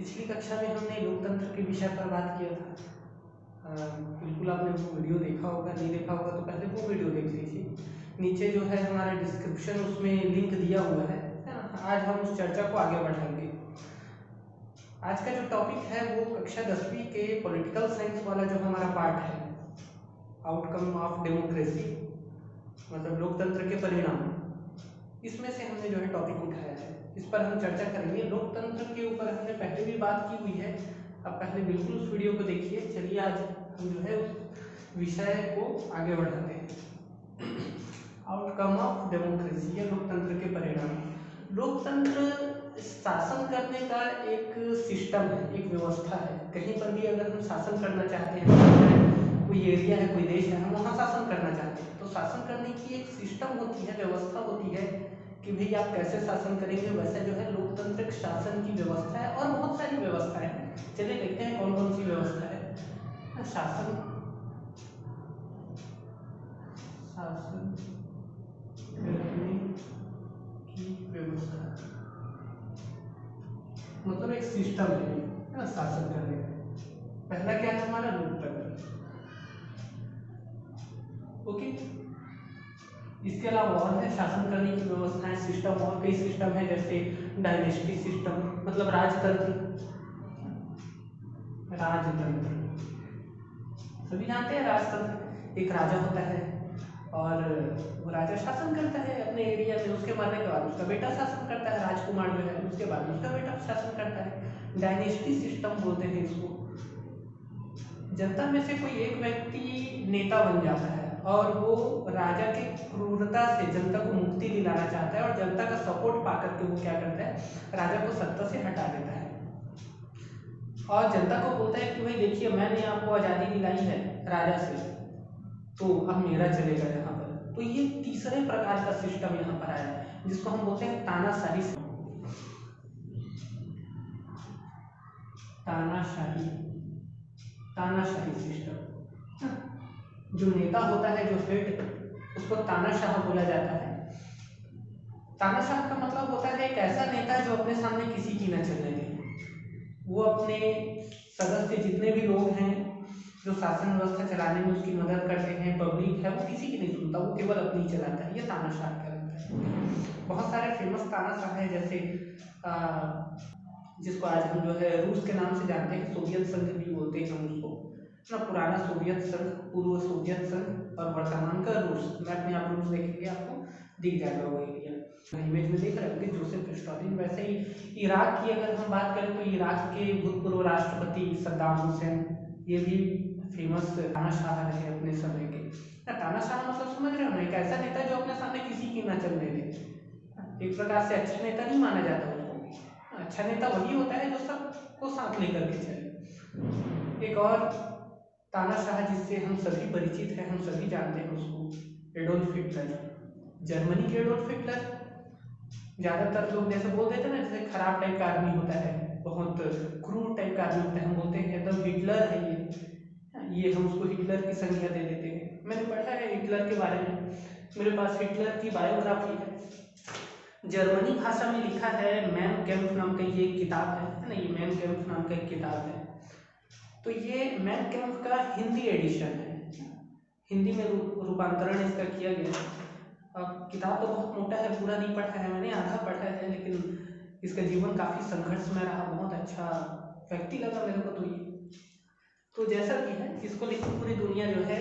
पिछली कक्षा में हमने लोकतंत्र के विषय पर बात किया था। बिल्कुल आपने वो वीडियो देखा होगा, नहीं देखा होगा तो पहले वो वीडियो देख लीजिए। नीचे जो है हमारा डिस्क्रिप्शन, उसमें लिंक दिया हुआ है ना। आज हम उस चर्चा को आगे बढ़ाएंगे। आज का जो टॉपिक है वो कक्षा 10वीं के पॉलिटिकल साइंस वाला जो हमारा पार्ट है, आउटकम ऑफ डेमोक्रेसी, मतलब लोकतंत्र के परिणाम, इसमें से हमने जो है टॉपिक उठाया है। इस पर हम चर्चा करेंगे। लोकतंत्र के ऊपर हमने पहले भी बात की हुई है, अब पहले बिल्कुल उस वीडियो को देखिए। चलिए आज हम जो है उस विषय को आगे बढ़ाते हैं। आउटकम ऑफ डेमोक्रेसी या लोकतंत्र के परिणाम। लोकतंत्र शासन करने का एक सिस्टम है, एक व्यवस्था है। कहीं पर भी अगर हम शासन करना चाहते हैं, कोई एरिया है, कोई देश है, हम वहाँ शासन करना चाहते हैं, तो शासन करने की एक सिस्टम होती है, व्यवस्था होती है कि भाई आप कैसे शासन करेंगे। वैसे जो है लोकतांत्रिक शासन की व्यवस्था है और बहुत सारी व्यवस्थाएं हैं। चलिए देखते हैं कौन कौन सी व्यवस्था है। शासन करने की व्यवस्था मतलब एक सिस्टम है ना शासन करने का। पहला क्या है हमारा लोकतंत्र। ओके, इसके अलावा और है शासन करने की व्यवस्थाएं, सिस्टम। और कई सिस्टम है, जैसे डायनेस्टी सिस्टम, मतलब राजतंत्र। राजतंत्र सभी जानते हैं, राजतंत्र एक राजा होता है और वो राजा शासन करता है अपने एरिया में। उसके मरने के बाद उसका बेटा शासन करता है, राजकुमार जो है, उसके बाद उसका बेटा शासन करता है। डायनेस्टी सिस्टम बोलते हैं इसको। जनता में से कोई एक व्यक्ति नेता बन जाता है और वो राजा की क्रूरता से जनता को मुक्ति दिलाना चाहता है और जनता का सपोर्ट पाकर के वो क्या करता है, राजा को सत्ता से हटा देता है और जनता को बोलता है कि भाई देखिए, मैंने आपको आज़ादी दिलाई है राजा से, तो अब मेरा चलेगा यहाँ पर। तो ये तीसरे प्रकार का सिस्टम यहाँ पर आया है, जिसको हम बोलते हैं तानाशाही। तानाशाही तानाशाही सिस्टम। जो नेता होता है, जो हेड, उसको तानाशाह बोला जाता है। तानाशाह का मतलब होता है एक ऐसा नेता जो अपने सामने किसी की न चलने दे। वो अपने सदस्य जितने भी लोग हैं जो शासन व्यवस्था चलाने में उसकी मदद करते हैं, पब्लिक है, वो किसी की नहीं सुनता, वो केवल अपनी चलाता है। ये तानाशाह कहलाता है। बहुत सारे फेमस तानाशाह है, जैसे जिसको आज हम जो है रूस के नाम से जानते हैं, सोवियत संघ भी बोलते हैं हम उसको ना। पुराना सोवियत संघ, पूर्व सोवियत संघ और वर्तमान का रूस। मैप में आप रूस देखेंगे आपको दिख जाएगा वो एरिया, इमेज में देख रहे होंगे, जोसेफ स्टालिन। वैसे ही इराक की अगर हम बात करें तो इराक के भूतपूर्व राष्ट्रपति सद्दाम हुसैन, ये भी फेमस तानाशाह रहे अपने समय के। तानाशाह मतलब समझ रहे हो ना, एक ऐसा नेता जो अपने सामने किसी की ना चलने दे। एक प्रकार से अच्छा नेता नहीं माना जाता उसको। अच्छा नेता वही होता है जो सबको साथ लेकर के चले। एक और तानाशाह जिससे हम सभी परिचित हैं, हम सभी जानते हैं उसको, एडोल्फ हिटलर। जर्मनी के एडोल्फ हिटलर। ज्यादातर लोग जैसे बोल देते हैं ना, जैसे खराब टाइप का आदमी होता है, बहुत क्रूर टाइप का आदमी होता है, हम बोलते हैं एकदम हिटलर है ये हम उसको हिटलर की संज्ञा दे देते हैं। मैंने पढ़ा है हिटलर के बारे में, मेरे पास हिटलर की बायोग्राफी है, जर्मनी भाषा में लिखा है। मैन कैम्प नाम का ये किताब है ना, ये मैन कैम्प नाम का एक किताब है। तो ये मैन कैम्प का हिंदी एडिशन है, हिंदी में रूपांतरण इसका किया गया है। अब किताब तो बहुत मोटा है, पूरा नहीं पढ़ा है मैंने, आधा पढ़ा है, लेकिन इसका जीवन काफ़ी संघर्ष में रहा। बहुत अच्छा व्यक्ति लगा मेरे को। तो ये तो जैसा भी है, इसको लेकर पूरी दुनिया जो है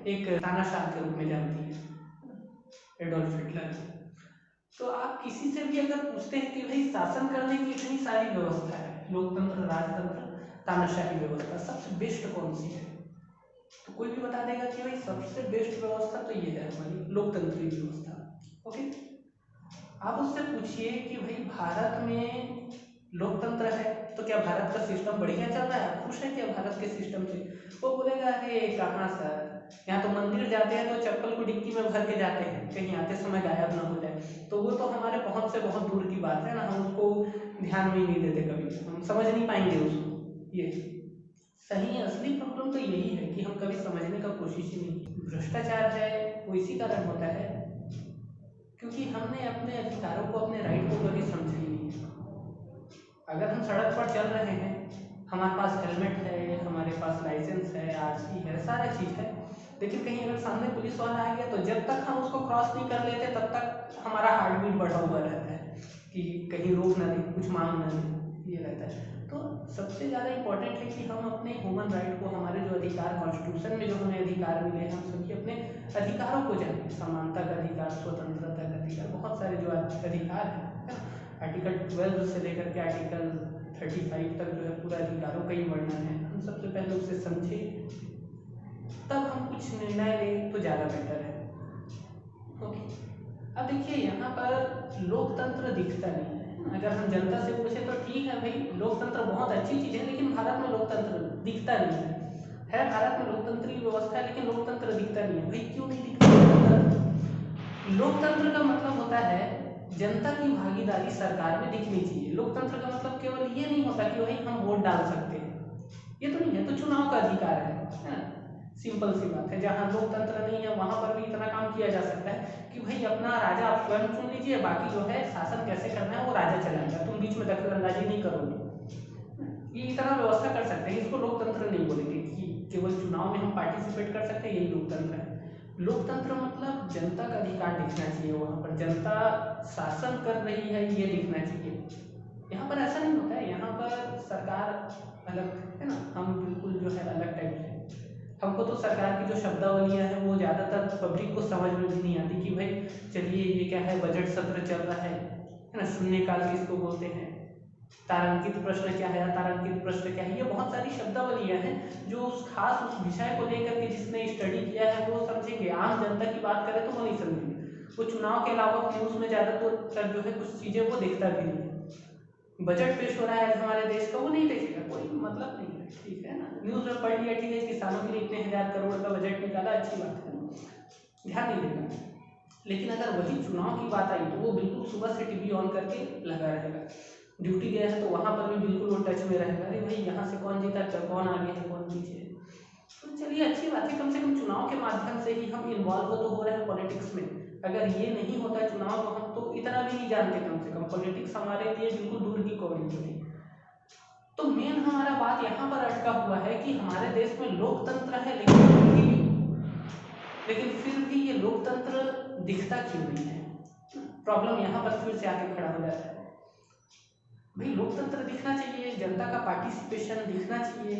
एक तानाशाह के रूप में जानती है, एडोल्फ हिटलर। तो आप किसी से भी अगर पूछते हैं कि भाई शासन करने की इतनी सारी व्यवस्था है, लोकतंत्र, राजतंत्र, तानाशाही व्यवस्था, सबसे बेस्ट कौन सी है, तो कोई भी बता देगा कि भाई सबसे बेस्ट व्यवस्था तो ये है हमारी लोकतंत्री व्यवस्था। ओके, आप उससे पूछिए कि भाई भारत में लोकतंत्र है तो क्या भारत का सिस्टम बढ़िया चल रहा है, आप खुश हैं क्या भारत के सिस्टम से? वो बोलेगा अरे कहाँ सर, यहाँ तो मंदिर जाते हैं तो चप्पल को डिक्की में भर के जाते हैं, कहीं आते समय गायब ना हो जाए। तो वो तो हमारे पहुंच से बहुत दूर की बात है ना, हम उसको ध्यान में ही नहीं देते, कभी हम समझ नहीं पाएंगे उसको। ये सही है, असली प्रॉब्लम तो यही है कि हम कभी समझने का कोशिश ही नहीं। भ्रष्टाचार है वो इसी कारण होता है क्योंकि हमने अपने अधिकारों को, अपने राइट को कभी समझा ही नहीं। अगर हम सड़क पर चल रहे हैं, हमारे पास हेलमेट है, हमारे पास लाइसेंस है, आरसी है, सारा चीज़ है, लेकिन कहीं अगर सामने पुलिस वाला आ गया तो जब तक हम उसको क्रॉस नहीं कर लेते तब तक हमारा हार्ट बीट बढ़ा हुआ रहता है कि कहीं रोक ना दे, कुछ मांग ना दे, ये रहता है। तो सबसे ज़्यादा इम्पोर्टेंट है कि हम अपने ह्यूमन राइट को, हमारे जो अधिकार कॉन्स्टिट्यूशन में जो हमें अधिकार मिले हैं, हम सभी अपने अधिकारों को जानें। समानता का अधिकार, स्वतंत्रता का अधिकार, बहुत सारे जो अधिकार हैं, आर्टिकल 12 से लेकर के आर्टिकल 35 तक जो है पूरा अधिकारों का ही वर्णन है। हम सबसे पहले उसे समझें, तब हम कुछ निर्णय लें तो ज़्यादा बेटर है। ओके, अब देखिए यहाँ पर लोकतंत्र दिखता नहीं है। अगर हम जनता से पूछे तो ठीक है भाई, लोकतंत्र बहुत अच्छी चीज़ है, लेकिन भारत में लोकतंत्र दिखता नहीं है। भारत में लोकतंत्र की व्यवस्था है, लेकिन लोकतंत्र दिखता नहीं है। भाई क्यों नहीं दिखता? लोकतंत्र का मतलब होता है जनता की भागीदारी सरकार में दिखनी चाहिए। लोकतंत्र का मतलब केवल ये नहीं होता कि भाई हम वोट डाल सकते हैं, ये तो नहीं है। तो चुनाव का अधिकार है ना, सिंपल सी बात है। जहाँ लोकतंत्र नहीं है वहां पर भी इतना काम किया जा सकता है कि भाई अपना राजा आप स्वयं चुन लीजिए, बाकी जो है शासन कैसे करना है वो राजा चलाएगा, तुम बीच में दखलंदाजी नहीं करोगे। ये इतना व्यवस्था कर सकते हैं, इसको लोकतंत्र नहीं बोलेंगे कि केवल चुनाव में हम पार्टिसिपेट कर सकते हैं, यही लोकतंत्र है। लोकतंत्र मतलब जनता का अधिकार दिखना चाहिए, वहाँ पर जनता शासन कर रही है ये दिखना चाहिए। यहाँ पर ऐसा नहीं होता है, यहाँ पर सरकार अलग है ना, हम बिल्कुल जो है अलग टाइप से। हमको तो सरकार की जो शब्दावलियाँ हैं वो ज़्यादातर पब्लिक को समझ में भी नहीं आती कि भाई चलिए ये क्या है, बजट सत्र चल रहा है ना, शून्यकाल किसको बोलते हैं, तारांकित प्रश्न क्या है, तारांकित प्रश्न क्या है, ये बहुत सारी शब्दावलियाँ हैं जो उस खास उस विषय को लेकर के जिसने स्टडी किया है वो समझेंगे। आम जनता की बात करें तो वो नहीं समझेंगे। वो चुनाव के अलावा न्यूज़ में ज़्यादातर जो है कुछ चीज़ें वो देखता भी नहीं है। बजट पेश हो रहा है हमारे देश का, वो नहीं देखेगा, कोई मतलब नहीं है, ठीक है ना। न्यूज़ में पढ़ लिया, ठीक है, किसानों के लिए इतने 1000 करोड़ का बजट निकाला, अच्छी बात है, ध्यान नहीं देगा। लेकिन अगर वही चुनाव की बात आई तो वो बिल्कुल सुबह से टीवी ऑन करके लगा रहेगा। ड्यूटी गया है तो वहाँ पर भी बिल्कुल वो टच में रहेगा, अरे भाई यहाँ से कौन जीता, कौन आगे है, कौन पीछे है। तो चलिए अच्छी बात है, कम से कम चुनाव के माध्यम से ही हम इन्वॉल्व तो हो रहे हैं पॉलिटिक्स में। अगर ये नहीं होता चुनाव तो हम तो इतना भी नहीं जानते, कम से कम पॉलिटिक्स हमारे लिए बिल्कुल दूर की कौड़ी होती। तो मेन हमारा बात यहाँ पर अटका हुआ है कि हमारे देश में लोकतंत्र है, लेकिन फिर भी ये लोकतंत्र दिखता क्यों नहीं है। प्रॉब्लम यहाँ पर फिर से आके खड़ा हो जाता है। भाई लोकतंत्र दिखना चाहिए, जनता का पार्टिसिपेशन दिखना चाहिए।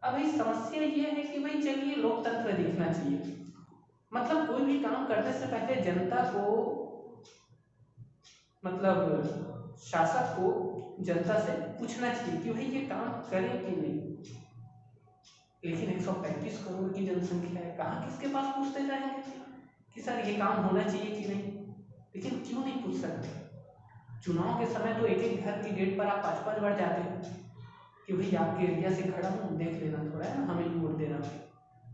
अब भाई समस्या ये है कि भाई चलिए लोकतंत्र दिखना चाहिए, मतलब कोई भी काम करने से पहले जनता को, मतलब शासक को जनता से पूछना चाहिए कि भाई ये काम करें कि नहीं। लेकिन 135 करोड़ की जनसंख्या है, कहाँ किसके पास पूछते जाएंगे कि सर ये काम होना चाहिए कि नहीं। लेकिन क्यों नहीं पूछ सकते? चुनाव के समय तो एक एक घर की गेट पर आप 5-5 बार जाते हो कि भाई आपके एरिया से खड़ा हूँ, देख लेना थोड़ा है ना, हमें वोट देना।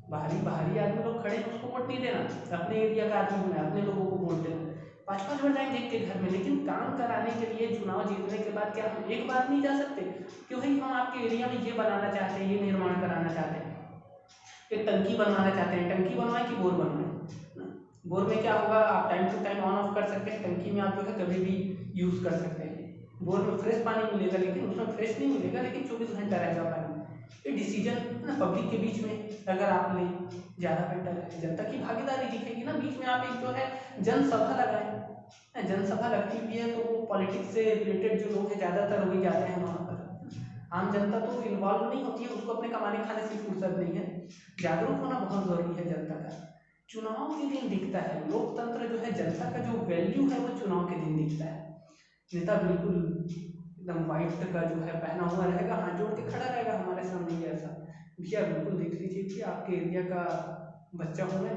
बाहरी आदमी लोग खड़े हैं उसको वोट नहीं देना, अपने एरिया का आदमी होना, अपने लोगों को वोट देना। 5-5 बार जाएंगे एक के घर में, लेकिन काम कराने के लिए चुनाव जीतने के बाद क्या हम एक बार नहीं जा सकते कि भाई हम आपके एरिया में ये बनाना चाहते हैं, ये निर्माण कराना चाहते हैं, एक टंकी बनवाना चाहते हैं। टंकी बनवाएं कि बोर बनवाएं? बोर में क्या होगा, आप time to time on off कर सकते हैं, टंकी में आप जो है कभी भी यूज़ कर सकते हैं। बोर में फ्रेश पानी मिलेगा, लेकिन उसमें फ्रेश नहीं मिलेगा, लेकिन 24 घंटा रहेगा पानी। ये डिसीजन है ना पब्लिक के बीच में अगर आप लें, ज़्यादा बेटर है, जनता की भागीदारी दिखेगी ना। बीच में आप एक जो है जनसभा लगाएं, जनसभा लगती भी है तो पॉलिटिक्स से रिलेटेड जो लोग हैं ज़्यादातर वही जाते हैं वहाँ पर। आम जनता तो इन्वॉल्व नहीं होती है, उसको अपने कमाने खाने से फुर्सत नहीं है। जागरूक होना बहुत ज़रूरी है जनता का। चुनाव के दिन दिखता है लोकतंत्र जो है, जनता का जो वैल्यू है वो चुनाव के दिन दिखता है। नेता बिल्कुल एकदम वाइट का जो है पहना हुआ रहेगा, हाथ जोड़ के खड़ा रहेगा हमारे सामने ही ऐसा, भैया बिल्कुल देख लीजिए कि आपके एरिया का बच्चा हूँ मैं,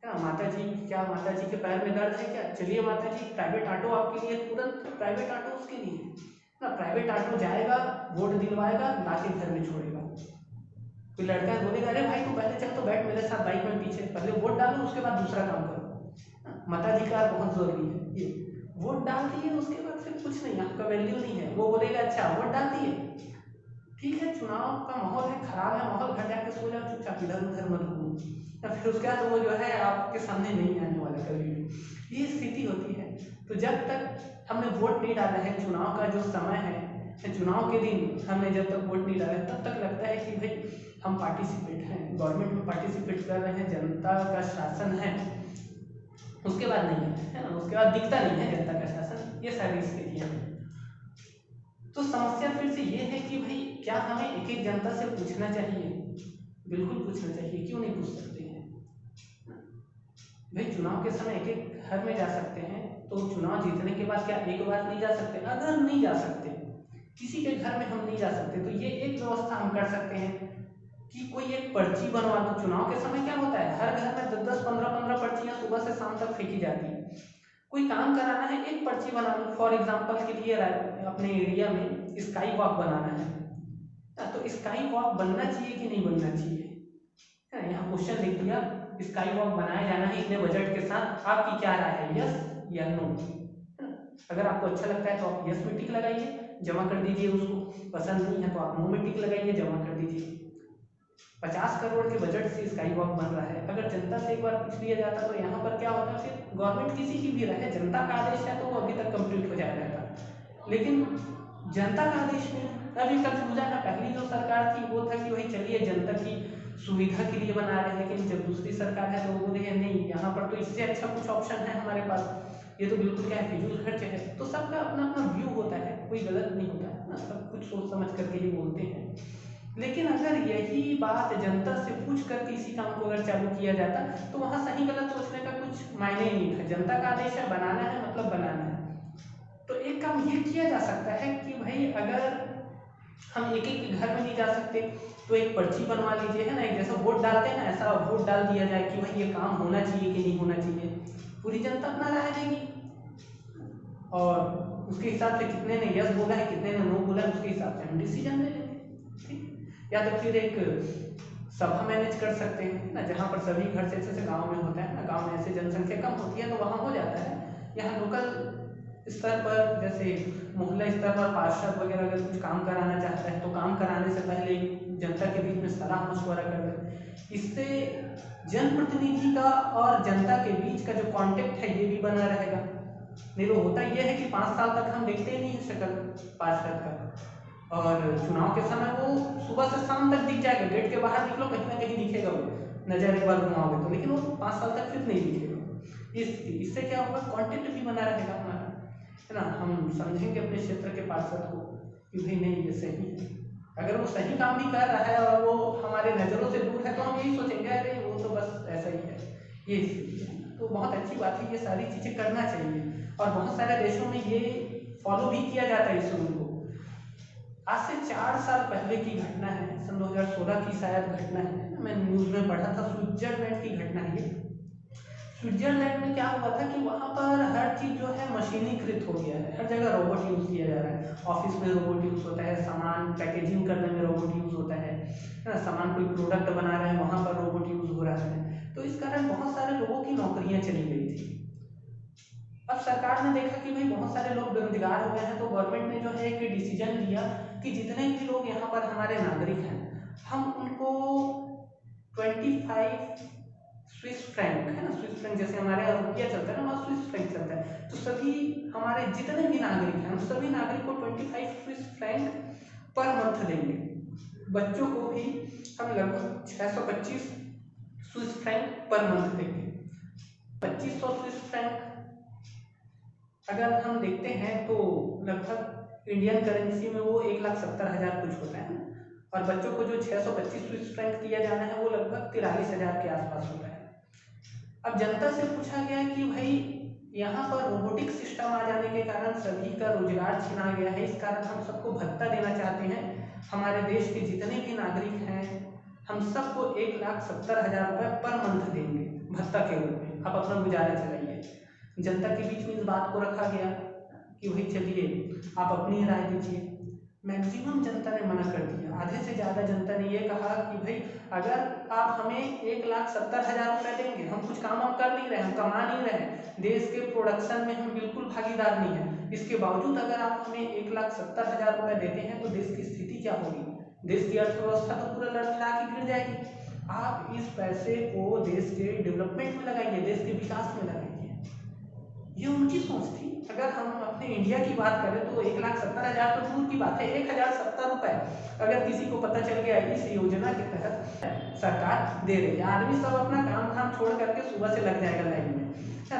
क्या माता जी, क्या माता जी के पैर में दर्द है क्या, चलिए माता जी प्राइवेट ऑटो आपके लिए, तुरंत प्राइवेट ऑटो उसके लिए ना, प्राइवेट ऑटो जाएगा, वोट दिलवाएगा, लाके घर में छोड़ेगा। कोई लड़का बोलेगा अरे भाई तू पहले चल तो बैठ मेरे साथ बाइक में पीछे, पहले वोट डालो उसके बाद दूसरा काम करो। मताधिकार बहुत जरूरी है, ये वोट डाल दिए उसके बाद फिर कुछ नहीं, आपका वैल्यू नहीं है। वो बोलेगा अच्छा वोट डाल दिए, ठीक है, चुनाव का माहौल है, खराब है माहौल, घर जाके सो जाओ चुपचाप, इधर उधर मत घूमो, फिर उसके बाद वो जो है आपके सामने नहीं आने वाला कभी भी। ये स्थिति होती है। तो जब तक हमने वोट नहीं डाला है, चुनाव का जो समय है, चुनाव के दिन हमने जब तक वोट नहीं डाला तब तक लगता है कि भाई हम पार्टिसिपेट हैं, गवर्नमेंट में पार्टिसिपेट कर रहे हैं, जनता का शासन है। उसके बाद नहीं है ना, उसके बाद दिखता नहीं है जनता का शासन। ये सारी स्थितियाँ हैं। तो समस्या फिर से ये है कि भाई क्या हमें एक एक जनता से पूछना चाहिए? बिल्कुल पूछना चाहिए, क्यों नहीं पूछ सकते हैं भाई? चुनाव के समय एक एक घर में जा सकते हैं, तो चुनाव जीतने के बाद क्या एक बार नहीं जा सकते? अगर नहीं जा सकते, किसी के घर में हम नहीं जा सकते, तो ये एक व्यवस्था हम कर सकते हैं कि कोई एक पर्ची बनवा दो। चुनाव के समय क्या होता है, हर घर में 10-10, 15-15 पर्चियां सुबह से शाम तक फेंकी जाती है। कोई काम कराना है, एक पर्ची बना लो। फॉर एग्जाम्पल के लिए अपने एरिया में स्काई वॉक बनाना है, तो स्काई वॉक बनना चाहिए कि नहीं बनना चाहिए? यहाँ क्वेश्चन लिख दिया, स्काई वॉक बनाया जाना है इतने बजट के साथ, आपकी क्या राय है, यस या नो? अगर आपको अच्छा लगता है तो आप यस में टिक लगाइए, जमा कर दीजिए उसको। पसंद नहीं है तो आप नो में टिक लगाइए, जमा कर दीजिए। 50 करोड़ के बजट से स्काई वॉक बन रहा है। अगर जनता से एक बार पूछ लिया जाता तो यहाँ पर क्या होता, फिर गवर्नमेंट किसी की भी रहे, जनता का आदेश है तो वो अभी तक कंप्लीट हो जाया रहता। लेकिन जनता का आदेश में अभी कंफ्यूजन है। पहली जो सरकार थी वो था कि भाई चलिए जनता की सुविधा के लिए बना रहे हैं, लेकिन जब दूसरी सरकार है तो वो बोले नहीं, यहाँ पर तो इससे अच्छा कुछ ऑप्शन है हमारे पास, ये तो बिल्कुल क्या है, फिजूल खर्च है। तो सबका अपना अपना व्यू होता है, कोई गलत नहीं होता है ना, सब कुछ सोच समझ करके ही बोलते हैं। लेकिन अगर यही बात जनता से पूछ करके इसी काम को अगर चालू किया जाता तो वहाँ सही गलत सोचने का कुछ मायने ही नहीं था। जनता का आदेश है, बनाना है मतलब बनाना है। तो एक काम ये किया जा सकता है कि भाई अगर हम एक एक के घर में नहीं जा सकते तो एक पर्ची बनवा लीजिए, है ना, एक जैसा वोट डालते हैं ना ऐसा वोट डाल दिया जाए कि भाई ये काम होना चाहिए कि नहीं होना चाहिए। पूरी जनता अपना राय देगी और उसके हिसाब से कितने ने यस बोला है, कितने ने नो बोला है, उसके हिसाब से हम डिसीजन ले लेंगे। ठीक, या तो फिर एक सभा मैनेज कर सकते हैं ना, जहाँ पर सभी घर से जैसे गांव में होता है ना, गांव में ऐसे जनसंख्या कम होती है तो वहाँ हो जाता है। यहाँ लोकल स्तर पर जैसे मोहल्ला स्तर पर पार्षद वगैरह अगर कुछ काम कराना चाहता है तो काम कराने से पहले जनता के बीच में सलाह मशवरा कर दे। इससे जनप्रतिनिधि का और जनता के बीच का जो कांटेक्ट है ये भी बना रहेगा। नहीं तो होता यह है कि 5 साल तक हम देखते ही नहीं है शक्ल पार्षद का, और चुनाव के समय वो सुबह से शाम तक दिख जाएगा, गेट के बाहर निकलो कहीं ना कहीं दिखेगा वो, नजर एक बार घुमाओगे तो, लेकिन वो 5 साल तक फिर नहीं दिखेगा। इससे क्या होगा, कंटेंट भी बना रहेगा हमारा, है ना, हम समझेंगे अपने क्षेत्र के पार्षद को कि भाई नहीं ये सही है। अगर वो सही काम भी कर रहा है और वो हमारे नज़रों से दूर है तो हम यही सोचेंगे अरे वो तो बस ऐसा ही है, ये स्थिति है। तो बहुत अच्छी बात है, ये सारी चीज़ें करना चाहिए और बहुत सारे देशों में ये फॉलो भी किया जाता है इस रूल को। आज से 4 साल पहले की घटना है, सन 2016 की शायद घटना है, मैं न्यूज़ में पढ़ा था, स्विट्जरलैंड की घटना है ये। स्विट्जरलैंड में क्या हुआ था कि वहाँ पर हर चीज़ जो है मशीनीकृत हो गया है, हर जगह रोबोट यूज़ किया जा रहा है। ऑफिस में रोबोट यूज़ होता है, सामान पैकेजिंग करने में रोबोट यूज़ होता है ना, सामान कोई प्रोडक्ट बना रहे हैं वहाँ पर रोबोट यूज़ हो रहा है। तो इस कारण बहुत सारे लोगों की नौकरियाँ चली गई थी। अब सरकार ने देखा कि भाई बहुत सारे लोग बेरोजगार हो गए हैं, तो गवर्नमेंट ने जो है एक डिसीजन लिया कि जितने भी लोग यहाँ पर हमारे नागरिक हैं हम उनको 25 स्विस फ्रैंक, है ना, स्विस फ्रैंक जैसे हमारे यहाँ रुपया चलता है ना, वहाँ स्विस फ्रैंक चलता है, तो सभी हमारे जितने भी नागरिक हैं हम सभी नागरिक को 25 स्विस फ्रैंक पर मंथ देंगे। बच्चों को भी हम लगभग 625 स्विस फ्रैंक पर मंथ देंगे। 2500 स्विस फ्रैंक अगर हम देखते हैं तो लगभग इंडियन करेंसी में वो 1,70,000 कुछ होता है, और बच्चों को जो 625 स्विस फ्रैंक दिया जाना है वो लगभग 43,000 के आसपास होता है। अब जनता से पूछा गया कि भाई यहाँ पर रोबोटिक सिस्टम आ जाने के कारण सभी का रोजगार छीना गया है, इस कारण हम सबको भत्ता देना चाहते हैं, हमारे देश के जितने भी नागरिक हैं हम सबको 1,70,000 रुपये पर मंथ देंगे भत्ता के रूप में, आप अपना गुजारा चलाइए। जनता के बीच में इस बात को रखा गया कि भाई चलिए आप अपनी राय दीजिए। मैक्सिमम जनता ने मना कर दिया, आधे से ज़्यादा जनता ने ये कहा कि भाई अगर आप हमें 1,70,000 रुपये देंगे, हम कुछ काम हम कर नहीं रहे, हम कमा नहीं रहे, देश के प्रोडक्शन में हम बिल्कुल भागीदार नहीं है, इसके बावजूद अगर आप हमें 1,70,000 रुपये देते हैं तो देश की स्थिति क्या होगी, देश की अर्थव्यवस्था तो पूरा लड़खड़ा के गिर जाएगी। आप इस पैसे को देश के डेवलपमेंट में लगाइए, देश के विकास में लगाइए। ये उनकी सोच थी। अगर हम अपने इंडिया की बात करें तो 1,70,000 तो दूर की बात है, 1,070 रुपए अगर किसी को पता चल गया इस योजना के तहत सरकार दे रही है, आदमी सब अपना काम धाम छोड़ करके सुबह से लग जाएगा लाइन में।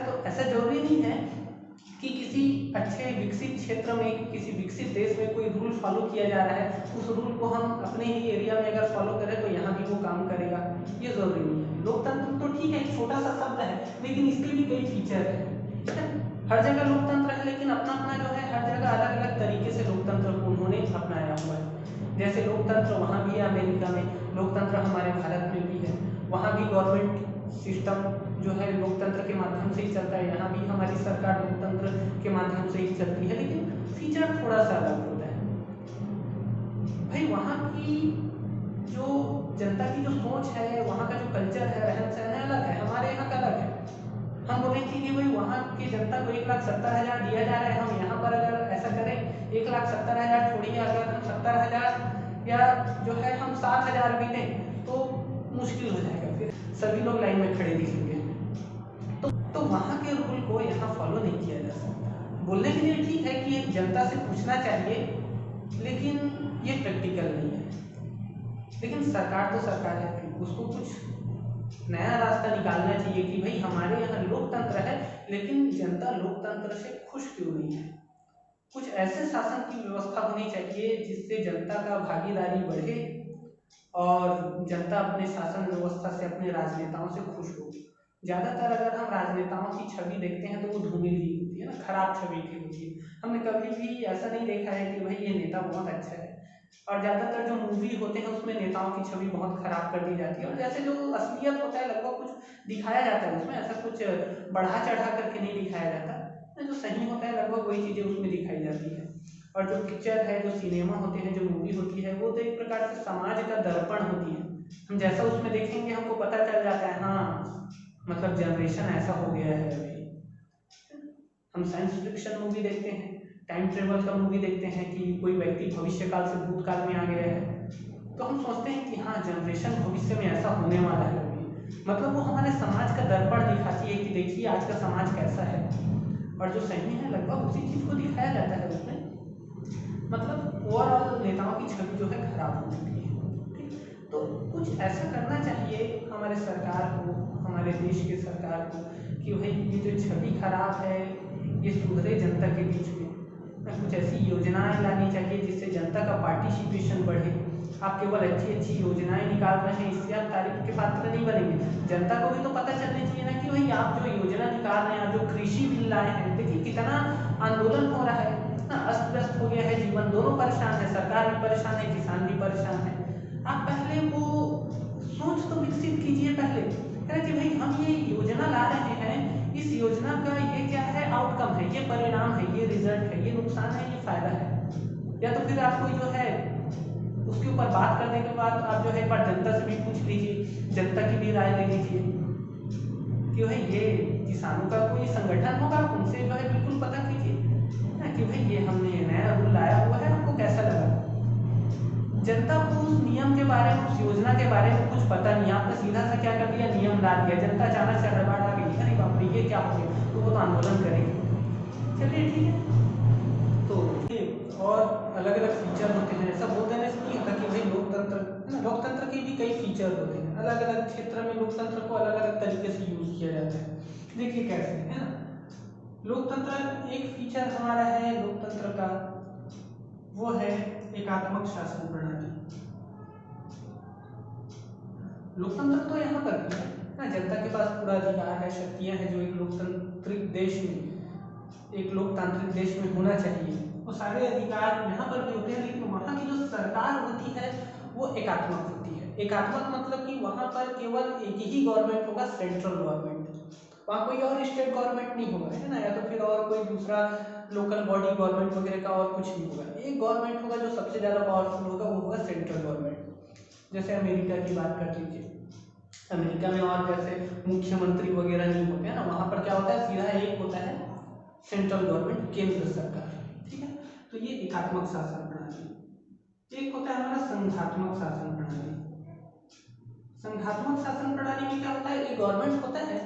तो ऐसा जरूरी नहीं है कि किसी अच्छे विकसित क्षेत्र में, किसी विकसित देश में कोई रूल फॉलो किया जा रहा है, उस रूल को हम अपने ही एरिया में अगर फॉलो करें तो यहाँ भी वो काम करेगा, ये जरूरी नहीं है। लोकतंत्र तो ठीक है, एक छोटा सा शब्द है, लेकिन इसके भी कई फीचर है। हर जगह लोकतंत्र है, लेकिन अपना अपना जो है हर जगह अलग अलग तरीके से लोकतंत्र को उन्होंने अपनाया हुआ है। जैसे लोकतंत्र वहाँ भी है अमेरिका में, लोकतंत्र हमारे भारत में भी है, वहाँ भी गवर्नमेंट सिस्टम जो है लोकतंत्र के माध्यम से ही चलता है, यहाँ भी हमारी सरकार लोकतंत्र के माध्यम से ही चलती है, लेकिन फीचर थोड़ा सा अलग होता है। भाई वहाँ की जो जनता की जो सोच है, वहाँ का जो कल्चर है, रहन सहन है, अलग है, हमारे यहाँ का अलग है। हम बोलेंगे कि भाई वहाँ की जनता को 1,70,000 दिया जा रहा है, हम यहाँ पर अगर ऐसा करें 1,70,000 छोड़िए, अगर हम 70,000 या जो है हम 7,000 भी दें तो मुश्किल हो जाएगा, फिर सभी लोग लाइन में खड़े दिखेंगे। तो वहाँ के रूल को यहाँ फॉलो नहीं किया जा सकता। बोलने के लिए ठीक है कि एक जनता से पूछना चाहिए, लेकिन ये प्रैक्टिकल नहीं है। लेकिन सरकार तो सरकार है, उसको कुछ नया रास्ता निकालना चाहिए कि भाई हमारे यहाँ लोकतंत्र है, लेकिन जनता लोकतंत्र से खुश क्यों नहीं है। कुछ ऐसे शासन की व्यवस्था होनी चाहिए जिससे जनता का भागीदारी बढ़े और जनता अपने शासन व्यवस्था से, अपने राजनेताओं से खुश हो। ज़्यादातर अगर हम राजनेताओं की छवि देखते हैं तो वो धूमिल ही होती है ना, खराब छवि की होती है। हमने कभी भी ऐसा नहीं देखा है कि भाई ये नेता बहुत अच्छा है। और ज़्यादातर जो मूवी होते हैं उसमें नेताओं की छवि बहुत खराब कर दी जाती है, और जैसे जो असलियत होता है लगभग कुछ दिखाया जाता है उसमें, ऐसा कुछ बढ़ा चढ़ा करके नहीं दिखाया जाता, जो सही होता है लगभग वही चीज़ें उसमें दिखाई जाती है। और जो पिक्चर है, जो सिनेमा होते हैं, जो मूवी होती है, वो तो एक प्रकार से समाज का दर्पण होती है। हम जैसा उसमें देखेंगे हमको पता चल जाता है, हाँ मतलब जनरेशन ऐसा हो गया है अभी। हम साइंस फिक्शन मूवी देखते हैं, टाइम ट्रेवल का मूवी देखते हैं कि कोई व्यक्ति भविष्य काल से भूतकाल में आ गया है, तो हम सोचते हैं कि हाँ जनरेशन भविष्य में ऐसा होने वाला है अभी। मतलब वो हमारे समाज का दर्पण दिखाती है कि देखिए आज का समाज कैसा है, और जो सही है लगभग उसी चीज़ को दिखाया जाता है उसमें। मतलब ओवरऑल नेताओं की छवि जो है खराब हो चुकी है। ठीक, तो कुछ ऐसा करना चाहिए हमारे सरकार को, हमारे देश के सरकार को, कि भाई ये जो छवि खराब है ये सुधरे जनता के बीच में। कुछ ऐसी योजनाएं लानी चाहिए जिससे जनता का पार्टिसिपेशन बढ़े। आप केवल अच्छी अच्छी योजनाएं निकाल रहे हैं, इससे आप तारीफ के पात्र नहीं बनेंगे। जनता को भी तो पता चलना चाहिए ना कि भाई आप जो योजना निकाल रहे हैं, आप जो कृषि बिल लाए हैं, देखिए कितना आंदोलन हो रहा है ना, अस्त व्यस्त हो गया है जीवन, दोनों परेशान है, सरकार भी परेशान है, किसान भी परेशान है। आप पहले वो सोच तो विकसित कीजिए पहले, कहें कि भाई हम ये योजना ला रहे हैं, इस योजना का ये क्या है आउटकम है, ये परिणाम है, ये रिजल्ट है, ये नुकसान है, ये फायदा है। या तो फिर आपको जो है उसके ऊपर बात करने के बाद आप जो है एक बार जनता से भी पूछ लीजिए, जनता की भी राय ले लीजिए कि भाई ये किसानों का कोई संगठन होगा, उनसे जो है बिल्कुल पता कीजिए कि भाई ये हमने नया रूल लाया हुआ है, आपको कैसा लगा। जनता को उस नियम के बारे में, उस योजना के बारे में कुछ पता नहीं, आपने सीधा सा क्या कर दिया, नियम डाल दिया, जनता अचानक से हड़बड़ा गई, अरे बाप रे ये क्या हो गया, तो वो तो आंदोलन करेगी। चलिए ठीक है, तो और अलग अलग फीचर होते हैं, ऐसा बोल देने से नहीं होता कि भाई लोकतंत्र है ना, लोकतंत्र के भी कई फीचर होते हैं, अलग अलग क्षेत्र में लोकतंत्र को अलग अलग तरीके से यूज किया जाता है। देखिए कैसे है ना, लोकतंत्र एक फीचर हमारा है लोकतंत्र का, वो है एकात्मक शासन प्रणाली। लोकतंत्र तो यहाँ पर भी है ना, जनता के पास पूरा अधिकार है, शक्तियां हैं, जो एक लोकतांत्रिक देश में, एक लोकतांत्रिक देश में होना चाहिए, वो सारे अधिकार यहाँ पर भी होते हैं। लेकिन वहाँ की जो सरकार होती है वो एकात्मक होती है। एकात्मक मतलब कि वहाँ पर केवल एक ही गवर्नमेंट होगा, सेंट्रल गवर्नमेंट, वहाँ कोई और स्टेट गवर्नमेंट नहीं होगा, है ना, या तो फिर और कोई दूसरा लोकल बॉडी गवर्नमेंट वगैरह का और कुछ नहीं होगा। एक गवर्नमेंट होगा जो सबसे ज़्यादा पावरफुल होगा, वो होगा सेंट्रल गवर्नमेंट। जैसे अमेरिका की बात कर लीजिए, अमेरिका में और जैसे मुख्यमंत्री वगैरह नहीं होते हैं ना, वहाँ पर क्या होता है, सीधा एक होता है सेंट्रल गवर्नमेंट, केंद्र सरकार। ठीक है, तो ये एकात्मक शासन प्रणाली। एक होता है हमारा संघात्मक शासन प्रणाली। संघात्मक शासन प्रणाली में क्या होता है, एक गवर्नमेंट होता है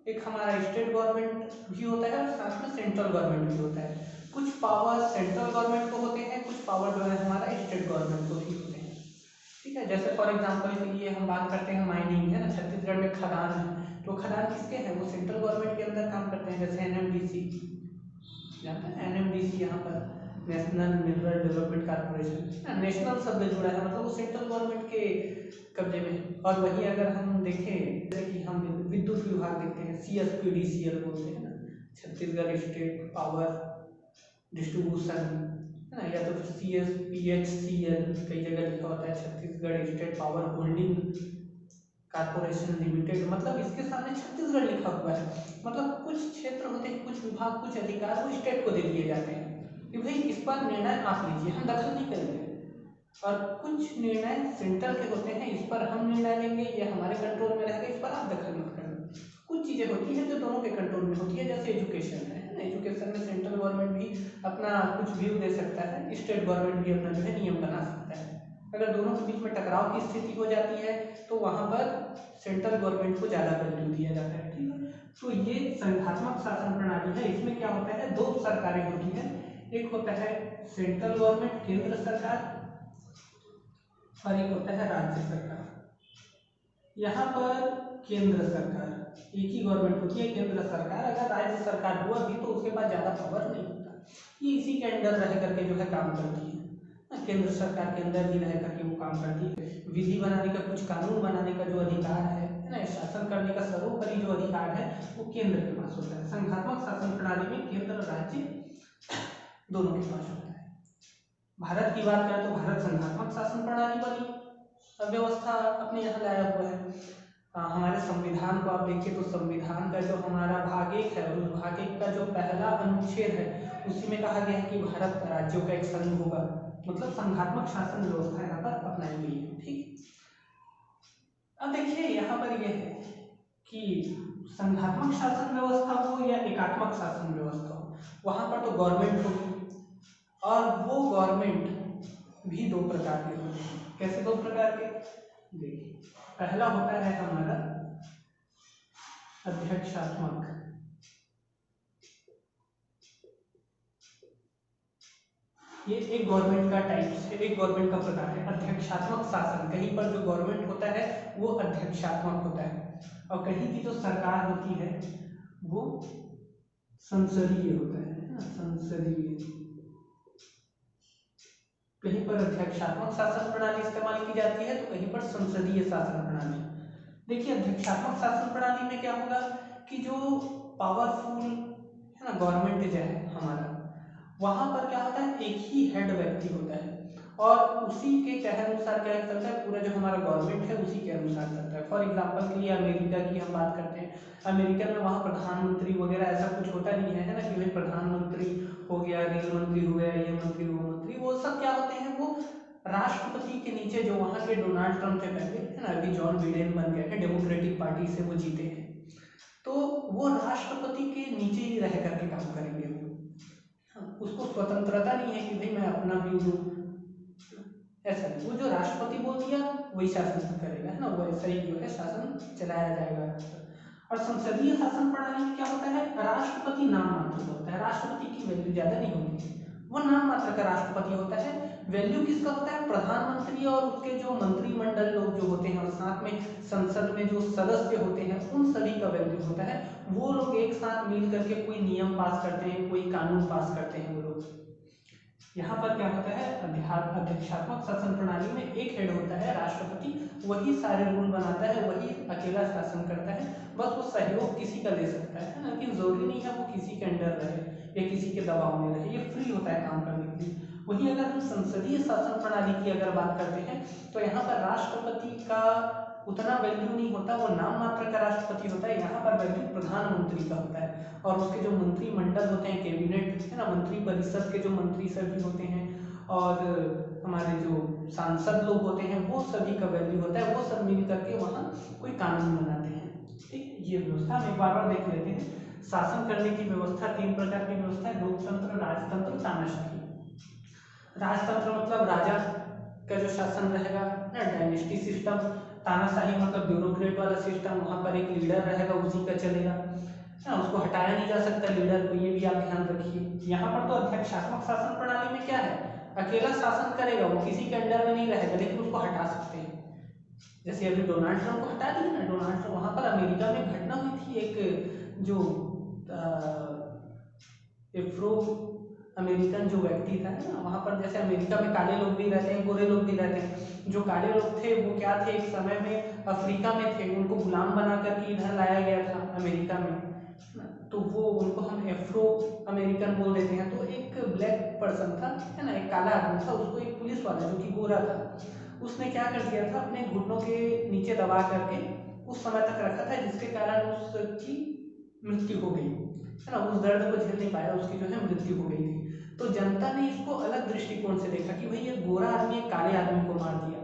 एक हमारा स्टेट गवर्नमेंट भी होता है और साथ में सेंट्रल गवर्नमेंट भी होता है। कुछ पावर सेंट्रल गवर्नमेंट को होते हैं, कुछ पावर जो है हमारा स्टेट गवर्नमेंट को भी होते हैं। ठीक है, जैसे फॉर एग्जांपल के लिए हम बात करते हैं माइनिंग, है ना, छत्तीसगढ़ में खदान है, तो खदान किसके हैं, वो सेंट्रल गवर्नमेंट के अंदर काम करते हैं। जैसे एनएमडीसी, जानते हैं एनएमडीसी, यहाँ पर national mineral development corporation, national शब्द जुड़ा है मतलब वो सेंट्रल गवर्नमेंट के कब्जे में। और वहीं अगर हम देखें, जैसे कि हम विद्युत विभाग देखते हैं, CSPDCL बोलते हैं ना, छत्तीसगढ़ स्टेट पावर डिस्ट्रीब्यूशन, है ना, या तो फिर CSPHCL, कई जगह लिखा होता है Chhattisgarh state power holding corporation limited, मतलब इसके सामने छत्तीसगढ़ लिखा हुआ है। मतलब कुछ क्षेत्र होते हैं, कुछ विभाग, कुछ अधिकार वो स्टेट को दे दिए जाते हैं कि भाई इस पर निर्णय आप लीजिए, हम दखल नहीं करेंगे। और कुछ निर्णय सेंट्रल के होते हैं, इस पर हम निर्णय लेंगे, ये हमारे कंट्रोल में रहेगा, इस पर आप दखल मत करना। कुछ चीज़ें होती हैं जो दोनों के कंट्रोल में होती है, जैसे एजुकेशन है ना, एजुकेशन में सेंट्रल गवर्नमेंट भी अपना कुछ व्यू दे सकता है, स्टेट गवर्नमेंट भी अपना जो है नियम बना सकता है। अगर दोनों के बीच में टकराव की स्थिति हो जाती है तो वहाँ पर सेंट्रल गवर्नमेंट को ज़्यादा वैल्यू दिया जाता है। ठीक है, तो ये संघात्मक शासन प्रणाली है। इसमें क्या होता है, दो सरकारें होती हैं, एक होता है सेंट्रल गवर्नमेंट केंद्र सरकार और एक होता है राज्य सरकार। यहाँ पर केंद्र सरकार एक ही गवर्नमेंट होती है, केंद्र सरकार। अगर राज्य सरकार हुआ भी तो उसके पास ज़्यादा पावर नहीं होता, ये इसी के अंडर रह करके जो है काम करती है। केंद्र सरकार के अंदर ही रह करके वो काम करती है। विधि बनाने का, कुछ कानून बनाने का जो अधिकार है ना, शासन करने का सर्वोपरि जो अधिकार है वो केंद्र के पास होता है। संघात्मक शासन प्रणाली में केंद्र राज्य दोनों के पास होता है। भारत की बात करें तो भारत संघात्मक शासन प्रणाली वाली व्यवस्था अपने यहाँ लाया हुआ है। हमारे संविधान को आप देखिए तो संविधान का जो हमारा भाग 1 है और उस भाग 1 का जो पहला अनुच्छेद है उसी में कहा गया है कि भारत राज्यों का एक संघ होगा, मतलब संघात्मक शासन व्यवस्था यहाँ पर अपनाई गई है। ठीक, अब देखिए यहाँ पर यह है कि संघात्मक शासन व्यवस्था हो या एकात्मक शासन व्यवस्था हो, वहाँ पर तो गवर्नमेंट होगी और वो गवर्नमेंट भी दो प्रकार के होते हैं। कैसे दो प्रकार के, देखिए पहला होता है हमारा अध्यक्षात्मक, ये एक गवर्नमेंट का टाइप है, एक गवर्नमेंट का प्रकार है अध्यक्षात्मक शासन। कहीं पर जो गवर्नमेंट होता है वो अध्यक्षात्मक होता है और कहीं की जो सरकार होती है वो संसदीय होता है ना, संसदीय। कहीं पर अध्यक्षात्मक शासन प्रणाली इस्तेमाल की जाती है तो कहीं पर संसदीय शासन प्रणाली। देखिए अध्यक्षात्मक शासन प्रणाली में क्या होगा कि जो पावरफुल है ना गवर्नमेंट जो है हमारा, वहाँ पर क्या होता है, एक ही हेड व्यक्ति होता है और उसी के कहे अनुसार क्या चलता है, पूरा जो हमारा गवर्नमेंट है उसी के अनुसार चलता है। फॉर एग्जांपल के लिए अमेरिका की हम बात करते हैं, अमेरिका में वहाँ प्रधानमंत्री वगैरह ऐसा कुछ होता नहीं है ना, कि भाई प्रधानमंत्री हो गया, रेल मंत्री हो गया, ये मंत्री वो मंत्री, वो सब क्या होते हैं, वो राष्ट्रपति के नीचे, जो वहाँ के डोनाल्ड ट्रंप थे पहले, है ना, अभी जॉन बिडेन बन गए हैं, डेमोक्रेटिक पार्टी से वो जीते हैं, तो वो राष्ट्रपति के नीचे ही रह करके काम करेंगे। उसको स्वतंत्रता नहीं है कि भाई मैं अपना व्यू दूँ, ऐसा नहीं, वो जो राष्ट्रपति बोल दिया वही शासन करेगा, है ना, वैसा ही जो है शासन चलाया जाएगा। और संसदीय शासन प्रणाली में क्या होता है, राष्ट्रपति नाम मात्र होता है, राष्ट्रपति की वैल्यू ज्यादा नहीं होती, वो नाम मात्र का राष्ट्रपति होता है। वैल्यू किसका होता है, प्रधानमंत्री और उसके जो मंत्रिमंडल लोग जो होते हैं और साथ में संसद में जो सदस्य होते हैं उन सभी का वैल्यू होता है। वो लोग एक साथ मिल करके कोई नियम पास करते हैं, कोई कानून पास करते हैं वो लोग। यहाँ पर क्या होता है, अध्यक्षात्मक शासन प्रणाली में एक हेड होता है राष्ट्रपति, वही सारे रूल बनाता है, वही अकेला शासन करता है, बस वो सहयोग किसी का ले सकता है, लेकिन जरूरी नहीं है वो किसी के अंडर रहे या किसी के दबाव में रहे, ये फ्री होता है काम करने के लिए। वही अगर हम संसदीय शासन प्रणाली की अगर बात करते हैं तो यहाँ पर राष्ट्रपति का उतना वैल्यू नहीं होता, वो नाम मात्र का राष्ट्रपति होता है। यहाँ पर वैल्यू प्रधानमंत्री का होता है और उसके जो मंत्रिमंडल होते हैं, कैबिनेट है ना, मंत्री परिषद के जो मंत्री सभी होते हैं और हमारे जो सांसद लोग होते हैं वो सभी का वैल्यू होता है, वो सब मिल करके वहाँ कोई कानून बनाते हैं। ठीक, ये व्यवस्था हम एक बार देख लेते हैं। शासन करने की व्यवस्था 3 प्रकार की व्यवस्था है, लोकतंत्र, राजतंत्र, तानाशाही। राजतंत्र मतलब राजा का जो शासन रहेगा ना, डायनेस्टी सिस्टम, तानाशाही मतलब ब्यूरोक्रेट वाला सिस्टम, वहाँ पर एक लीडर रहेगा, उसी का चलेगा ना, उसको हटाया नहीं जा सकता लीडर को, ये भी आप ध्यान रखिए। यहाँ पर तो अध्यक्षात्मक शासन प्रणाली में क्या है, अकेला शासन करेगा, वो किसी के अंडर में नहीं रहेगा, लेकिन उसको हटा सकते हैं। जैसे अभी डोनाल्ड ट्रंप को हटा दिया ना, डोनाल्ड ट्रंप, वहाँ पर अमेरिका में घटना हुई थी, एक जो एफ्रो अमेरिकन जो व्यक्ति था ना, वहाँ पर जैसे अमेरिका में काले लोग भी रहते हैं, गोरे लोग भी रहते हैं, जो काले लोग थे वो क्या थे, एक समय में अफ्रीका में थे, उनको गुलाम बना करके इधर लाया गया था अमेरिका में, तो वो उनको हम एफ्रो अमेरिकन बोल देते हैं। तो एक ब्लैक पर्सन था, है ना, एक काला आदमी था, उसको एक पुलिस वाला जो कि गोरा था, उसने क्या कर दिया था, अपने घुटनों के नीचे दबा करके उस समय तक रखा था, जिसके कारण उसकी मृत्यु हो गई, है ना, उस दर्द को झेल नहीं पाया, उसकी जो है मृत्यु हो गई थी। तो जनता ने इसको अलग दृष्टिकोण से देखा कि भाई ये गोरा आदमी एक काले आदमी को मार दिया,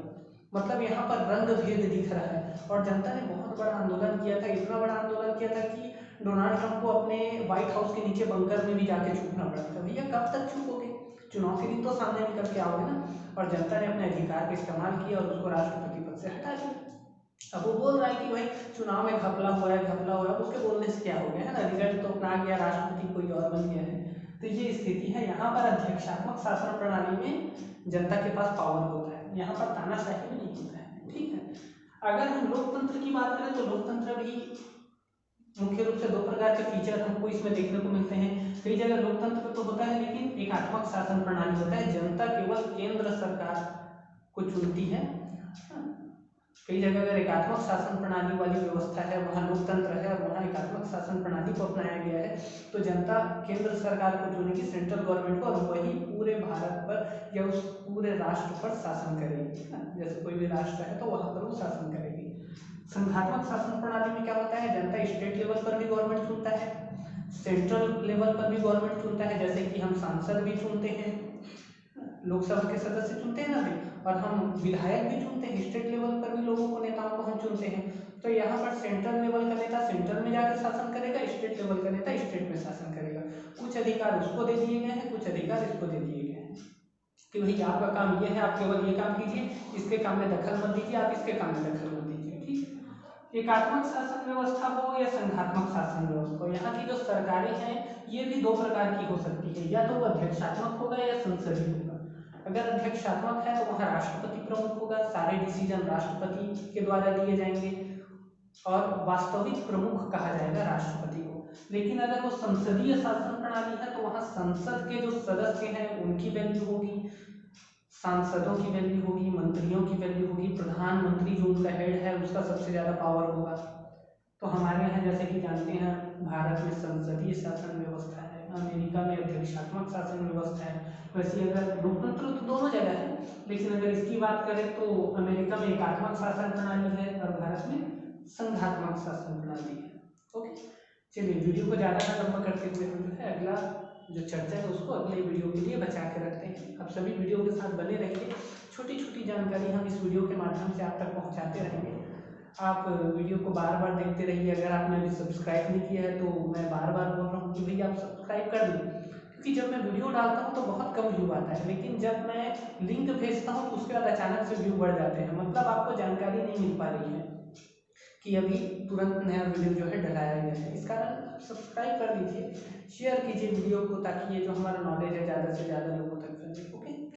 मतलब यहाँ पर रंग भेद दिख रहा है। और जनता ने बहुत बड़ा आंदोलन किया था, इतना बड़ा आंदोलन किया था कि डोनाल्ड ट्रंप को अपने व्हाइट हाउस के नीचे बंकर में भी जाके छुपना पड़ा था। भैया कब तक छुपोगे, चुनाव के दिन तो सामने निकल के आओगे ना। और जनता ने अपने अधिकार का इस्तेमाल किया और उसको राष्ट्रपति पद से हटा दिया। अब वो बोल रहा है कि भाई चुनाव में घपला हुआ है, घपला हुआ है, उसके बोलने से क्या हो गया, है ना, रिजल्ट तो अपना गया, राष्ट्रपति कोई और बन गया है। तो ये स्थिति है। यहाँ पर अध्यक्षात्मक शासन प्रणाली में जनता के पास पावर होता है, यहाँ पर तानाशाही में नहीं होता है, ठीक है। अगर हम लोकतंत्र की बात करें तो लोकतंत्र भी मुख्य रूप से दो प्रकार के फीचर हमको इसमें देखने को मिलते हैं। कई जगह लोकतंत्र तो होता है, लेकिन एकात्मक शासन प्रणाली होता है, जनता केवल केंद्र सरकार को चुनती है। कई जगह अगर एकात्मक शासन प्रणाली वाली व्यवस्था है, वहाँ लोकतंत्र है और वहाँ एकात्मक शासन प्रणाली को अपनाया गया है, तो जनता केंद्र सरकार को चुनेगी, सेंट्रल गवर्नमेंट को, और वही पूरे भारत पर या उस पूरे राष्ट्र पर शासन करेगी, है ना। जैसे कोई भी राष्ट्र है तो वहाँ पर वो शासन करेगी। संघात्मक शासन प्रणाली में क्या होता है, जनता स्टेट लेवल पर भी गवर्नमेंट चुनता है, सेंट्रल लेवल पर भी गवर्नमेंट चुनता है, जैसे कि हम सांसद भी चुनते हैं, लोकसभा के सदस्य चुनते हैं ना भी, और हम विधायक भी चुनते हैं, स्टेट लेवल पर भी लोगों को, नेताओं को हम चुनते हैं। तो यहाँ पर सेंट्रल लेवल का नेता सेंट्रल में जाकर शासन करेगा, स्टेट लेवल का नेता स्टेट में शासन करेगा। कुछ अधिकार उसको दे दिए गए हैं, कुछ अधिकार इसको दे दिए गए हैं कि भाई आपका काम ये है, आप केवल ये काम कीजिए, इसके काम में दखल मत दीजिए, आप इसके काम में दखल मत दीजिए, ठीक है। एकात्मक शासन व्यवस्था हो या संघात्मक शासन व्यवस्था हो, यहाँ की जो सरकारें हैं ये भी दो प्रकार की हो सकती है, या तो वो अध्यक्षात्मक होगा या संसदीय होगा। अगर अध्यक्षात्मक है तो वहाँ राष्ट्रपति प्रमुख होगा, सारे डिसीजन राष्ट्रपति के द्वारा लिए जाएंगे और वास्तविक प्रमुख कहा जाएगा राष्ट्रपति को। लेकिन अगर वो संसदीय शासन प्रणाली है तो वहाँ संसद के जो सदस्य हैं उनकी वैल्यू होगी, सांसदों की वैल्यू होगी, मंत्रियों की वैल्यू होगी, प्रधानमंत्री जो उनका हेड है उसका सबसे ज़्यादा पावर होगा। तो हमारे यहाँ जैसे कि जानते हैं भारत में संसदीय शासन व्यवस्था है, अमेरिका में अध्यक्षात्मक शासन व्यवस्था है। वैसे अगर लोकतंत्र तो दोनों जगह है, लेकिन अगर इसकी बात करें तो अमेरिका में एकात्मक शासन प्रणाली है और भारत में संघात्मक शासन प्रणाली है। ओके, चलिए वीडियो को ज़्यादा ना लंबा करते हुए हम जो है अगला जो चर्चा है उसको अगले वीडियो के लिए बचा के रखते हैं। आप सभी वीडियो के साथ बने रहिए, छोटी छोटी जानकारी हम इस वीडियो के माध्यम से आप तक पहुँचाते रहेंगे। आप वीडियो को बार बार देखते रहिए। अगर आपने अभी सब्सक्राइब नहीं किया है तो मैं बार बार बोल रहा हूँ कि भैया आप सब्सक्राइब कर दें, क्योंकि जब मैं वीडियो डालता हूँ तो बहुत कम व्यू आता है, लेकिन जब मैं लिंक भेजता हूँ तो उसके बाद अचानक से व्यू बढ़ जाते हैं। मतलब आपको जानकारी नहीं मिल पा रही है कि अभी तुरंत नया वीडियो जो है डलाया गया है। इस कारण सब्सक्राइब कर लीजिए, शेयर कीजिए वीडियो को, ताकि ये जो हमारा नॉलेज है ज़्यादा से ज़्यादा लोगों